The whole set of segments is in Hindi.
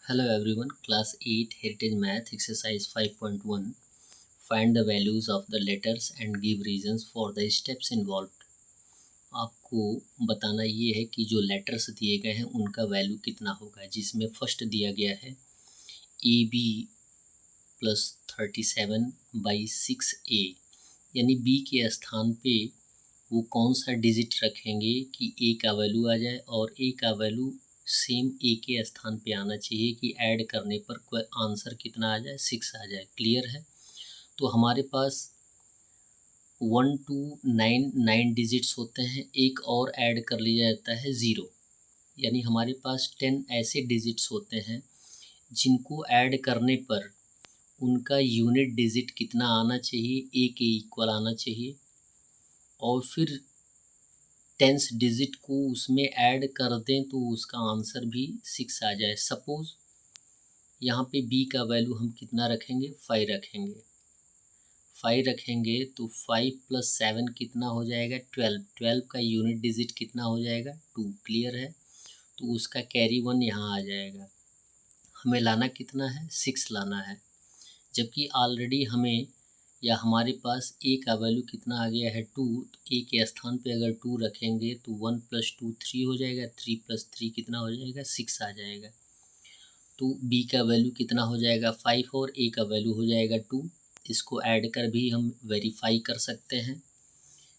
Hello everyone, class 8 Heritage Math exercise 5.1. Find the values of the letters and give reasons for the steps involved. आपको बताना ये है कि जो लेटर्स दिए गए हैं उनका वैल्यू कितना होगा, जिसमें फर्स्ट दिया गया है AB प्लस 37/6A, यानी B के स्थान पे वो कौन सा डिजिट रखेंगे कि A का वैल्यू आ जाए और A का वैल्यू सेम ए के स्थान पे आना चाहिए कि ऐड करने पर कोई आंसर कितना आ जाए, 6 आ जाए। क्लियर है? तो हमारे पास 1 to 9 डिजिट्स होते हैं, एक और ऐड कर लिया जाता है 0, यानी हमारे पास 10 ऐसे डिजिट्स होते हैं जिनको ऐड करने पर उनका यूनिट डिजिट कितना आना चाहिए, ए के इक्वल आना चाहिए, और फिर 10th डिजिट को उसमें ऐड कर दें तो उसका आंसर भी 6 आ जाए। सपोज़ यहाँ पे b का वैल्यू हम कितना रखेंगे, 5 रखेंगे। 5 रखेंगे तो 5 + 7 कितना हो जाएगा, 12। 12 का यूनिट डिजिट कितना हो जाएगा, 2। क्लियर है? तो उसका कैरी 1 यहाँ आ जाएगा। हमें लाना कितना है, 6 लाना है, जबकि ऑलरेडी हमें या हमारे पास a का वैल्यू कितना आ गया है, 2। तो a के स्थान पे अगर 2 रखेंगे तो 1 + 2 3 हो जाएगा, 3 + 3 कितना हो जाएगा, 6 आ जाएगा। तो b का वैल्यू कितना हो जाएगा, 5, और a का वैल्यू हो जाएगा 2। इसको ऐड कर भी हम वेरीफाई कर सकते हैं।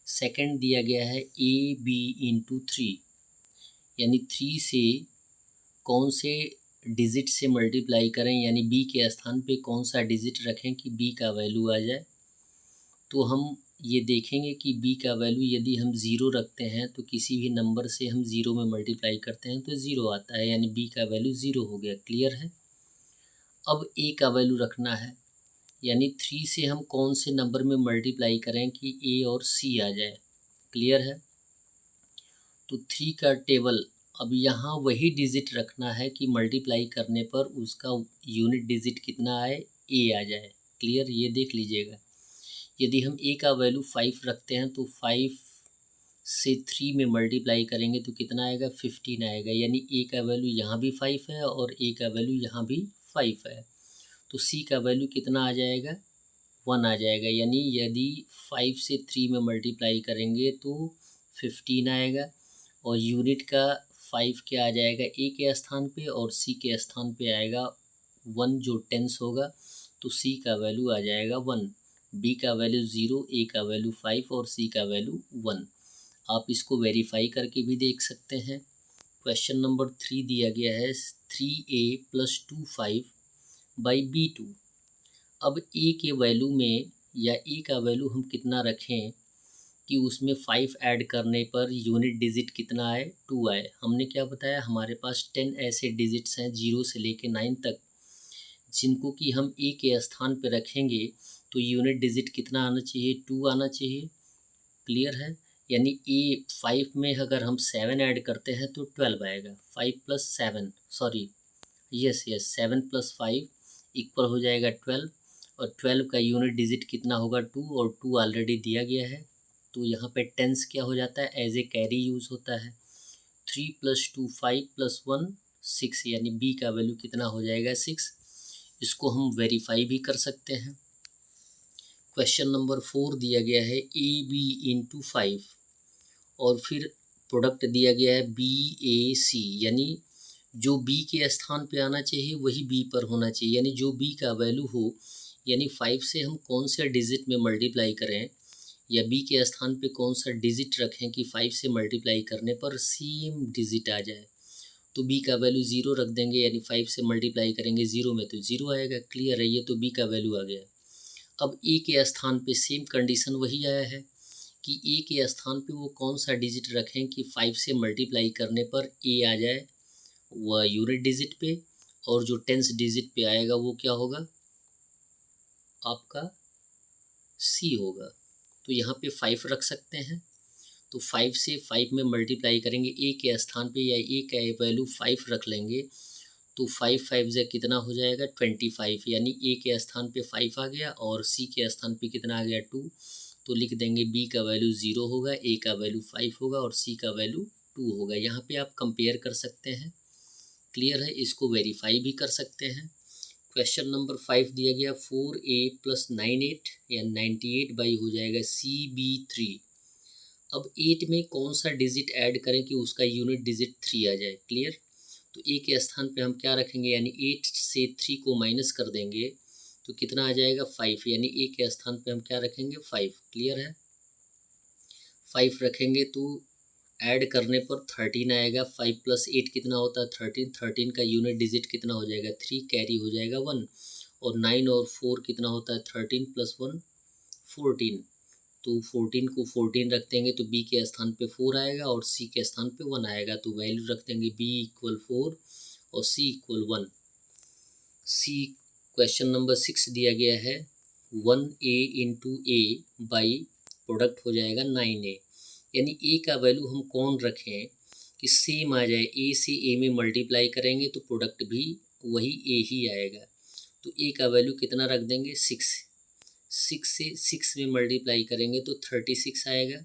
सेकंड दिया गया है ab × 3, यानी 3 से कौन से डिजिट से मल्टीप्लाई करें, यानी b के स्थान पे कौन सा डिजिट रखें कि b का वैल्यू आ जाए। तो हम ये देखेंगे कि b का वैल्यू यदि हम 0 रखते हैं तो किसी भी नंबर से हम 0 में मल्टीप्लाई करते हैं तो 0 आता है, यानी b का वैल्यू 0 हो गया। क्लियर है? अब a का वैल्यू रखना है, यानी 3 से हम कौन से नंबर में मल्टीप्लाई करें कि a और c आ जाए। क्लियर है? तो 3 का टेबल, अब यहाँ वही डिजिट रखना है कि मल्टीप्लाई करने पर उसका यूनिट डिजिट कितना आए, a आ जाए। क्लियर? ये देख लीजिएगा, यदि हम a का वैल्यू 5 रखते हैं तो 5 से 3 में मल्टीप्लाई करेंगे तो कितना आएगा, 15 आएगा, यानी a का वैल्यू यहाँ भी 5 है और a का वैल्यू यहाँ भी 5 है। तो c का वैल्यू कितना आ जाएगा, 1 आ जाएगा, यानी यदि 5 से 3 में मल्टीप्लाई करेंगे तो 15 आएगा, और यूनिट का 5 क्या आ जाएगा, a के स्थान पे, और c के स्थान पे आएगा 1 जो टेंस होगा, तो c का वैल्यू आ जाएगा 1, b का वैल्यू 0, a का वैल्यू 5 और c का वैल्यू 1। आप इसको वेरीफाई करके भी देख सकते हैं। क्वेश्चन नंबर 3 दिया गया है 3a + 2 5/b2। अब a के वैल्यू में या a का वैल्यू हम कितना रखें कि उसमें 5 ऐड करने पर यूनिट डिजिट कितना आए, 2 आए। हमने क्या बताया, हमारे पास 10 ऐसे डिजिट्स हैं 0 से लेके 9 तक, जिनको कि हम a के स्थान पे रखेंगे तो यूनिट डिजिट कितना आना चाहिए, 2 आना चाहिए। क्लियर है? यानी a 5 में अगर हम 7 ऐड करते हैं तो 12 आएगा। 5 + 7 सॉरी यस 7 + 5 इक्वल हो जाएगा 12, और 12 का यूनिट डिजिट कितना होगा, 2, और 2 ऑलरेडी दिया गया है, तो यहाँ पे टेंस क्या हो जाता है, एज ए कैरी यूज़ होता है। 3 + 2 5 + 1 6, यानी b का वैल्यू कितना हो जाएगा, 6। इसको हम वेरीफाई भी कर सकते हैं। क्वेश्चन नंबर 4 दिया गया है ab × 5, और फिर प्रोडक्ट दिया गया है BAC, यानी जो b के स्थान पे आना चाहिए वही b पर होना चाहिए, यानी जो b का वैल्यू हो, यानी 5 से हम कौन सा डिजिट में मल्टीप्लाई करें या b के स्थान पे कौन सा डिजिट रखें कि 5 से मल्टीप्लाई करने पर सेम डिजिट आ जाए। तो b का वैल्यू 0 रख देंगे, यानी 5 से मल्टीप्लाई करेंगे 0 में तो 0 आएगा। क्लियर है? ये तो b का वैल्यू आ गया। अब a के स्थान पे सेम कंडीशन वही आया है कि a के स्थान पे वो कौन सा डिजिट रखें कि 5 से मल्टीप्लाई करने पर a आ जाए वह यूनिट डिजिट पे, और जो 10th डिजिट पे आएगा वो क्या होगा, आपका c होगा। तो यहाँ पे 5 रख सकते हैं, तो 5 से 5 में मल्टीप्लाई करेंगे a के स्थान पे, या a का वैल्यू 5 रख लेंगे तो 5 5 से कितना हो जाएगा, 25, यानी a के स्थान पे 5 आ गया और c के स्थान पे कितना आ गया, 2। तो लिख देंगे b का वैल्यू 0 होगा, a का वैल्यू 5 होगा और c का वैल्यू 2 होगा। यहाँ पे आप कंपेयर कर सकते हैं। क्लियर है, इसको वेरीफाई भी कर सकते हैं। क्वेश्चन नंबर 5 दिया गया 4a + 98 या 98 हो जाएगा CB3। अब 8 में कौन सा डिजिट ऐड करें कि उसका यूनिट डिजिट 3 आ जाए। क्लियर, तो a के स्थान पे हम क्या रखेंगे, यानी 8 से 3 को माइनस कर देंगे तो कितना आ जाएगा 5, यानी a के स्थान पे हम क्या रखेंगे 5। क्लियर है, 5 रखेंगे तो ऐड करने पर 13 आएगा। 5 + 8 कितना होता है 13, 13 का यूनिट डिजिट कितना हो जाएगा 3, कैरी हो जाएगा 1। और 9 और 4 कितना होता है 13 + 1 14, तो 14 को 14 रख देंगे तो b के स्थान पे 4 आएगा और c के स्थान पे 1 आएगा, तो वैल्यू रख देंगे b = 4 और c = 1। सी क्वेश्चन नंबर 6 दिया गया है 1a × a बाई प्रोडक्ट हो जाएगा 9a, यानी a का वैल्यू हम कौन रखें कि सेम आ जाए। a से a में मल्टीप्लाई करेंगे तो प्रोडक्ट भी वही a ही आएगा, तो a का वैल्यू कितना रख देंगे 6। 6 से 6 में मल्टीप्लाई करेंगे तो 36 आएगा,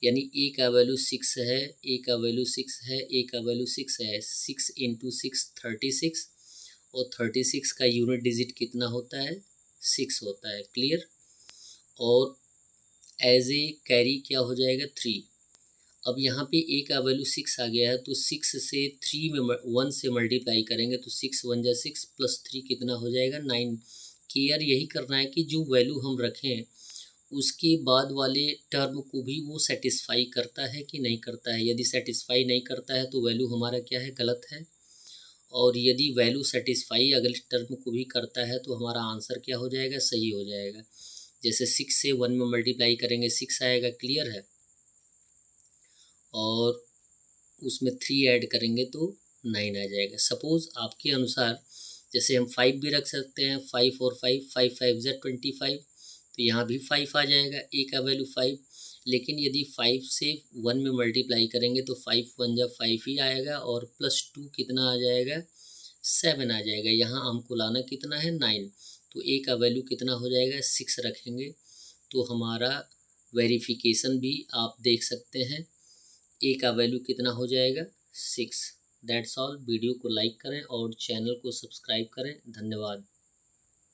यानी a का वैल्यू 6 है, a का वैल्यू 6 है, a का वैल्यू 6 है। 6 × 6 36 और 36 का यूनिट डिजिट कितना होता है 6 होता है। क्लियर, और एज ए कैरी क्या हो जाएगा 3। अब यहाँ पे a का वैल्यू 6 आ गया है तो 6 से 3 में 1 से मल्टीप्लाई करेंगे तो 6 × 1 = 6 + 3 कितना हो जाएगा 9। केयर यही करना है कि जो वैल्यू हम रखें उसके बाद वाले टर्म को भी वो सेटिस्फाई करता है कि नहीं करता है। यदि सेटिस्फाई नहीं करता है तो वैल्यू हमारा क्या है गलत है, और यदि वैल्यू सेटिस्फाई अगले टर्म को भी करता है तो हमारा आंसर क्या हो जाएगा सही हो जाएगा। जैसे 6 से 1 में मल्टीप्लाई करेंगे 6 आएगा। क्लियर है, और उसमें 3 ऐड करेंगे तो 9 आ जाएगा। सपोज़ आपके अनुसार जैसे हम 5 भी रख सकते हैं, 5 और 5 5 5 = 25, तो यहाँ भी 5 आ जाएगा, a का वैल्यू 5। लेकिन यदि 5 से 1 में मल्टीप्लाई करेंगे तो 5 × 1 = 5 ही आएगा और +2 कितना आ जाएगा 7 आ जाएगा। यहाँ हमको लाना कितना है 9, तो a का वैल्यू कितना हो जाएगा 6 रखेंगे तो हमारा वेरिफिकेशन भी आप देख सकते हैं, a का वैल्यू कितना हो जाएगा 6। That's all. वीडियो को लाइक करें और चैनल को सब्सक्राइब करें। धन्यवाद।